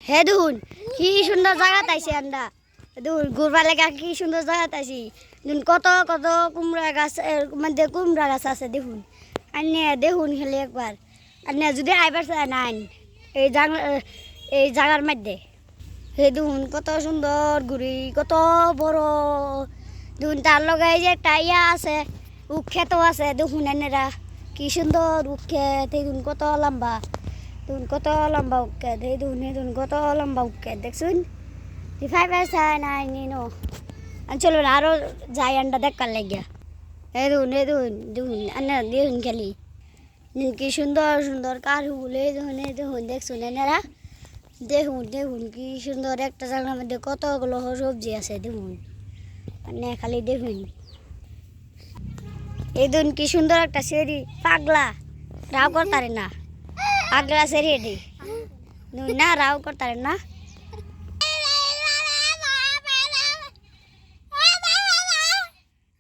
হে দেখুন কি সুন্দর জায়গা তাইছি আমরা দেখুন ঘুরবার লেগে কি সুন্দর জায়গা তাইছি দেখুন কত কত কুমড়া গাছ মধ্যে কুমড়া গাছ আছে দেখুন আনে দেখুন খেলে একবার আনে যদি আইবার চায় নাই এই জায়গার মধ্যে হে দেখুন কত সুন্দর ঘুরি কত বড় দেখুন তার লগে যে একটা ইয়া আছে উক্ষেতও আছে দেখুন এনেরা কি সুন্দর উক্ষেত দেখুন কত লম্বা দেখুন কত লম্বা উক্ষেত এই দেখুন কত লম্বা উক্ষেত দেখছুন ফাইবার চায় নাই নিনো চলুন আরও যাই আন্ডা দেখার লাগিয়া দেখুন দেখুন আন্না দেখুন খালি কি সুন্দর সুন্দর কারুল দেখুন দেখছুন এনারা দেখুন দেখুন কি সুন্দর একটা জায়গার মধ্যে কতগুলো সবজি আছে দেখুন মানে খালি দেখুন এই দেখুন কি সুন্দর একটা সেরি পাগলা রাও করতারে না পাগলা সেরি এটি না রাও করতারে না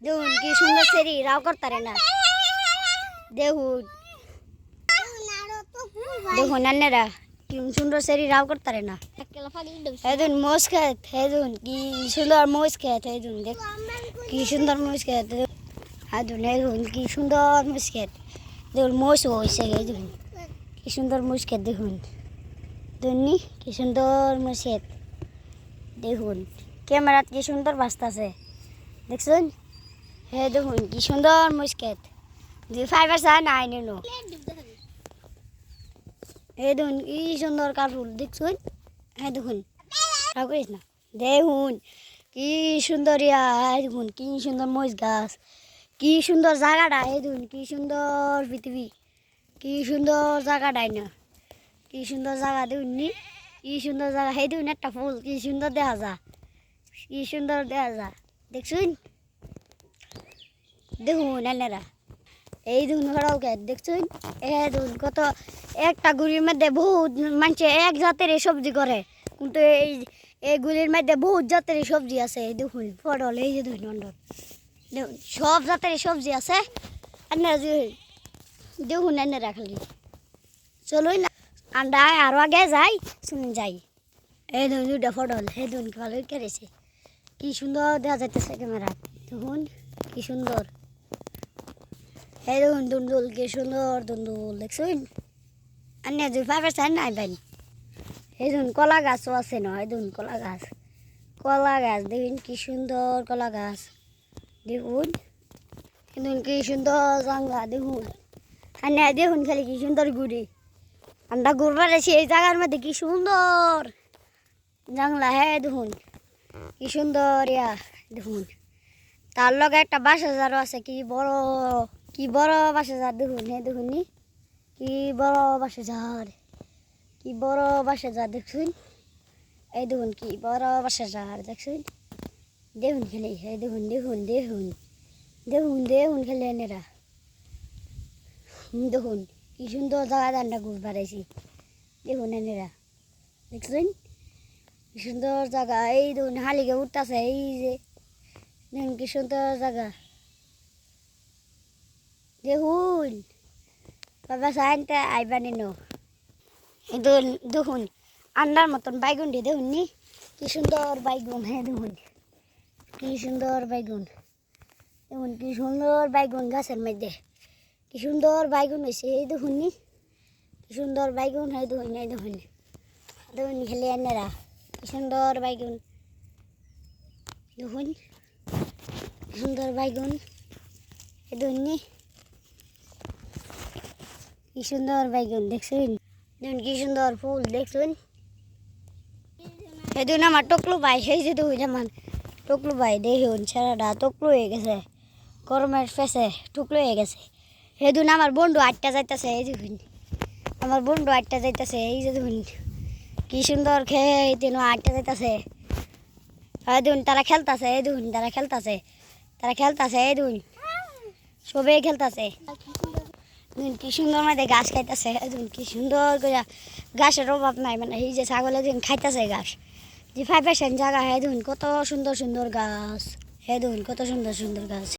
দেখুন কি সুন্দর সেরি রাও করতারে না দেখুন দেখুন আন্নারা কি সুন্দর সেরি রাও করতারে না হেদুন মোষ খেত হেদুন কি সুন্দর মোষ খেত হেদুন দেখ কি সুন্দর মোষ খেত হেদুন হেদুন কি সুন্দর মোষ খেত দেখুন মোষ হয়েছে হেদুন কি সুন্দর মোষ খেত দেখুন দুনি কি সুন্দর মোষ খেত দেখুন ক্যামেরাত কি সুন্দর বাজতাছে দেখছেন হে দেখুন কি সুন্দর মোষ খেত যে ফাইবার চা নাই নেনো হে দেখুন কি সুন্দর কাঠুল দেখছুন হ্যাঁ দেখুন করিস না দেখুন কি সুন্দর ইয়া দেখুন কি সুন্দর মরিচ গাছ কি সুন্দর জায়গাটা এই দেখুন কি সুন্দর পৃথিবী কি সুন্দর জায়গাটাই না কি সুন্দর জায়গা দেখুন নি কি সুন্দর জায়গা সেই দেখুন একটা ফুল কি সুন্দর দেখা যা কি সুন্দর দেখা যা দেখছুন দেখুন এনারা এই দেখুন ঘোড়াওকে দেখছুন এ দেখুন কত একটা গুড়ির মধ্যে বহুত মানুষ এক জাতের সবজি করে কিন্তু এই গুলির মধ্যে বহুত জাতের সবজি আছে দেখুন পটল এই যে দেখুন দেখুন সব জাতের সবজি আছে আপনারা দেখুন এনে রাখলি চলুন না আন্ডা আরও আগে যাই শুনুন যাই এই দেখুন দুটা পটল এই দেখুন ভালোই কেড়েছে কি সুন্দর দেখা যাইতেছে ক্যামেরা দেখুন কি সুন্দর এই দেখুন দুন্দুল কি সুন্দর দুন্দুল দেখছুন আন্না যদি পাইবার চান নাই বাইন এই দেখুন কলা গাছও আছে না এই দেখুন কলা গাছ দেখুন কি সুন্দর কলা গাছ দেখুন কি সুন্দর জাঙ্গা দেখুন আন্না দেখুন খালি কি সুন্দর ঘুরি আমরা ঘুরবার আছি এই জায়গার মধ্যে কি সুন্দর জাংলা হ্যাঁ দেখুন কি সুন্দর ইয়া দেখুন তার লগে একটা বাসাজারও আছে কি বড় বাসাজার দেখুন হ্যাঁ দেখুন নি কি বড় বাসাজার দেখুন এই দেখুন কি বড় বাসাজার দেখুন দেখুন খেলে এই দেখুন খেলে এনেরা দেখুন কি সুন্দর জায়গা দান্ডা ঘুর বাড়াইছি দেখুন এনেরা দেখছেন কি সুন্দর জায়গা এই দেখুন হালিকে উঠতেছে এই যে দেখুন কি সুন্দর জায়গা দেখুন বাবা সাইনটা আইবানি নো দেখুন আন্ডার মতন বাইগুন দিয়ে দেখুন নি কি সুন্দর বাইগুন হ্যাঁ দেখুন কি সুন্দর বাইগুন দেখুন কি সুন্দর বাইগুন গাছের মধ্যে কি সুন্দর বাইগুন হয়েছে এই দেখুন নি কি সুন্দর বাইগুন হ্যাঁ দেখুন এই দেখুন খেলে আনেরা কি সুন্দর বাইগুন দেখুন সুন্দর বাইগুন এই দেখুন নি কি সুন্দর বাইগুন দেখছুন দেখুন কি সুন্দর ফুল দেখছুন সেদিন আমার টকলু ভাই সেই যে দেখুন আমার টকলু ভাই দেখুন ছেড়াটা টকলু হয়ে গেছে গরমের ফেসে টুকলো হয়ে গেছে সেদিন আমার বন্ধু আটটা যাইতেছে এই দেখুন আমার বন্ধু আটটা যাইতেছে এই যে দেখুন কি সুন্দর খেয়ে তেন আটটা যাইতেছে এই দেখুন তারা খেলতেছে এই দেখুন তারা খেলতেছে এই দেখুন সবে খেলতেছে কি সুন্দর মধ্যে ঘাস খাইতেছে কি সুন্দর করে ঘাসের অভাব নাই মানে এই যে ছাগলের দিন খাইতেছে ঘাস যে 5% জায়গা হ্যাঁ দেখুন কত সুন্দর সুন্দর গাছ হ্যাঁ দেখুন কত সুন্দর সুন্দর গাছ